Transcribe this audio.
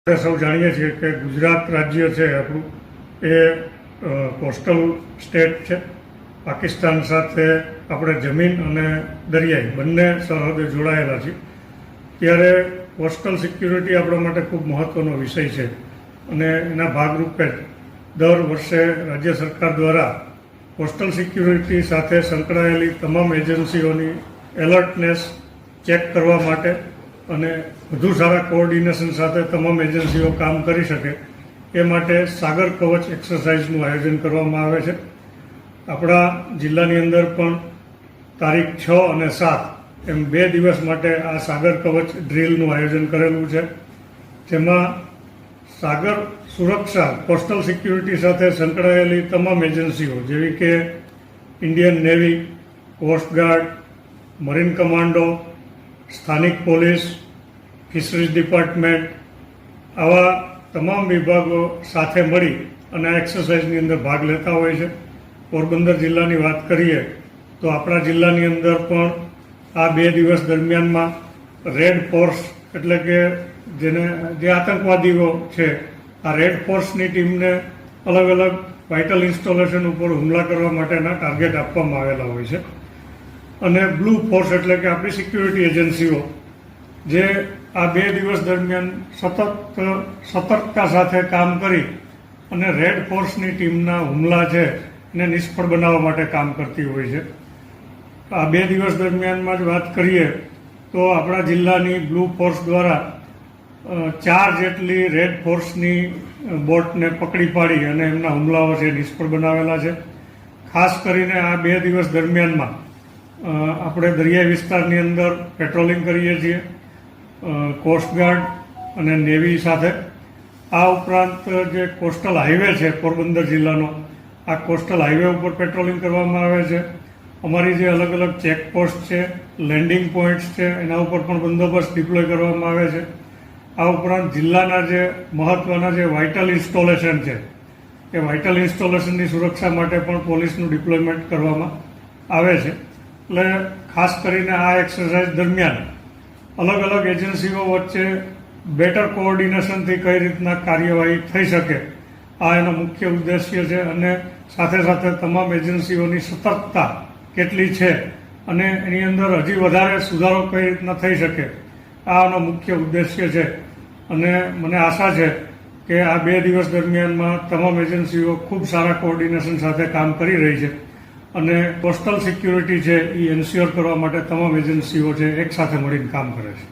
આપણે સૌ જાણીએ છીએ કે ગુજરાત રાજ્ય છે આપણું એ કોસ્ટલ સ્ટેટ છે. પાકિસ્તાન સાથે આપણે જમીન અને દરિયાઈ બંને સરહદે જોડાયેલા છે. ત્યારે કોસ્ટલ સિક્યુરિટી આપણા માટે ખૂબ મહત્ત્વનો વિષય છે અને એના ભાગરૂપે દર વર્ષે રાજ્ય સરકાર દ્વારા કોસ્ટલ સિક્યુરિટી સાથે સંકળાયેલી તમામ એજન્સીઓની એલર્ટનેસ ચેક કરવા માટે અને વધુ સારા કોઓર્ડિનેશન સાથે તમામ એજન્સીઓ કામ કરી શકે એ માટે સાગર કવચ એક્સરસાઇઝનું આયોજન કરવામાં આવે છે. આપણા જિલ્લાની અંદર પણ તારીખ 6 અને 7 એમ 2 દિવસ માટે આ સાગર કવચ ડ્રીલનું આયોજન કરેલું છે. જેમાં સાગર સુરક્ષા કોસ્ટલ સિક્યુરિટી સાથે સંકળાયેલી તમામ એજન્સીઓ જેવી કે Indian navy, coastguard, marine commando, સ્થાનિક પોલીસ, ફિશરીઝ ડિપાર્ટમેન્ટ, આવા તમામ વિભાગો સાથે મળી અને આ એક્સરસાઇઝની અંદર ભાગ લેતા હોય છે. પોરબંદર જિલ્લાની વાત કરીએ તો આપણા જિલ્લાની અંદર પણ આ 2 દિવસ દરમિયાનમાં રેડ ફોર્સ એટલે કે જે આતંકવાદીઓ છે આ રેડ ફોર્સની ટીમને અલગ અલગ વાઇટલ ઇન્સ્ટોલેશન ઉપર હુમલા કરવા માટેના ટાર્ગેટ આપવામાં આવેલા હોય છે. અને બ્લુ ફોર્સ એટલે કે આપણી સિક્યુરિટી એજન્સીઓ જે આ 2 દિવસ દરમિયાન સતત સતર્કતા સાથે કામ કરી અને રેડ ફોર્સની ટીમના હુમલા છે એને નિષ્ફળ બનાવવા માટે કામ કરતી હોય છે. આ 2 દિવસ દરમિયાનમાં જ વાત કરીએ તો આપણા જિલ્લાની બ્લુ ફોર્સ દ્વારા 4 જેટલી રેડ ફોર્સની બોટને પકડી પાડી અને એમના હુમલાઓ છે નિષ્ફળ બનાવેલા છે. ખાસ કરીને આ 2 દિવસ દરમિયાનમાં આપણે દરિયાઈ વિસ્તારની અંદર પેટ્રોલિંગ કરીએ છીએ કોસ્ટગાર્ડ અને નેવી સાથે. આ ઉપરાંત જે કોસ્ટલ હાઈવે છે પોરબંદર જિલ્લાનો, આ કોસ્ટલ હાઈવે ઉપર પેટ્રોલિંગ કરવામાં આવે છે. અમારી જે અલગ અલગ ચેકપોસ્ટ છે, લેન્ડિંગ પોઈન્ટ્સ છે, એના ઉપર પણ બંદોબસ્ત ડિપ્લોય કરવામાં આવે છે. આ ઉપરાંત જિલ્લાના જે મહત્ત્વના જે વાઇટલ ઇન્સ્ટોલેશન છે એ વાઇટલ ઇન્સ્ટોલેશનની સુરક્ષા માટે પણ પોલીસનું ડિપ્લોયમેન્ટ કરવામાં આવે છે. એટલે ખાસ કરીને આ એક્સરસાઇઝ દરમિયાન અલગ અલગ એજન્સીઓ વચ્ચે બેટર કોઓર્ડિનેશનથી કઈ રીતના કાર્યવાહી થઈ શકે આ એનો મુખ્ય ઉદ્દેશ્ય છે. અને સાથે સાથે તમામ એજન્સીઓની સતર્કતા કેટલી છે અને એની અંદર હજી વધારે સુધારો કઈ રીતના થઈ શકે આ એનો મુખ્ય ઉદ્દેશ્ય છે. અને મને આશા છે કે આ 2 દિવસ દરમિયાનમાં તમામ એજન્સીઓ ખૂબ સારા કોઓર્ડિનેશન સાથે કામ કરી રહી છે અને કોસ્ટલ સિક્યુરિટી છે એ એન્શ્યોર કરવા માટે તમામ એજન્સીઓ છે એક સાથે મળીને કામ કરે છે.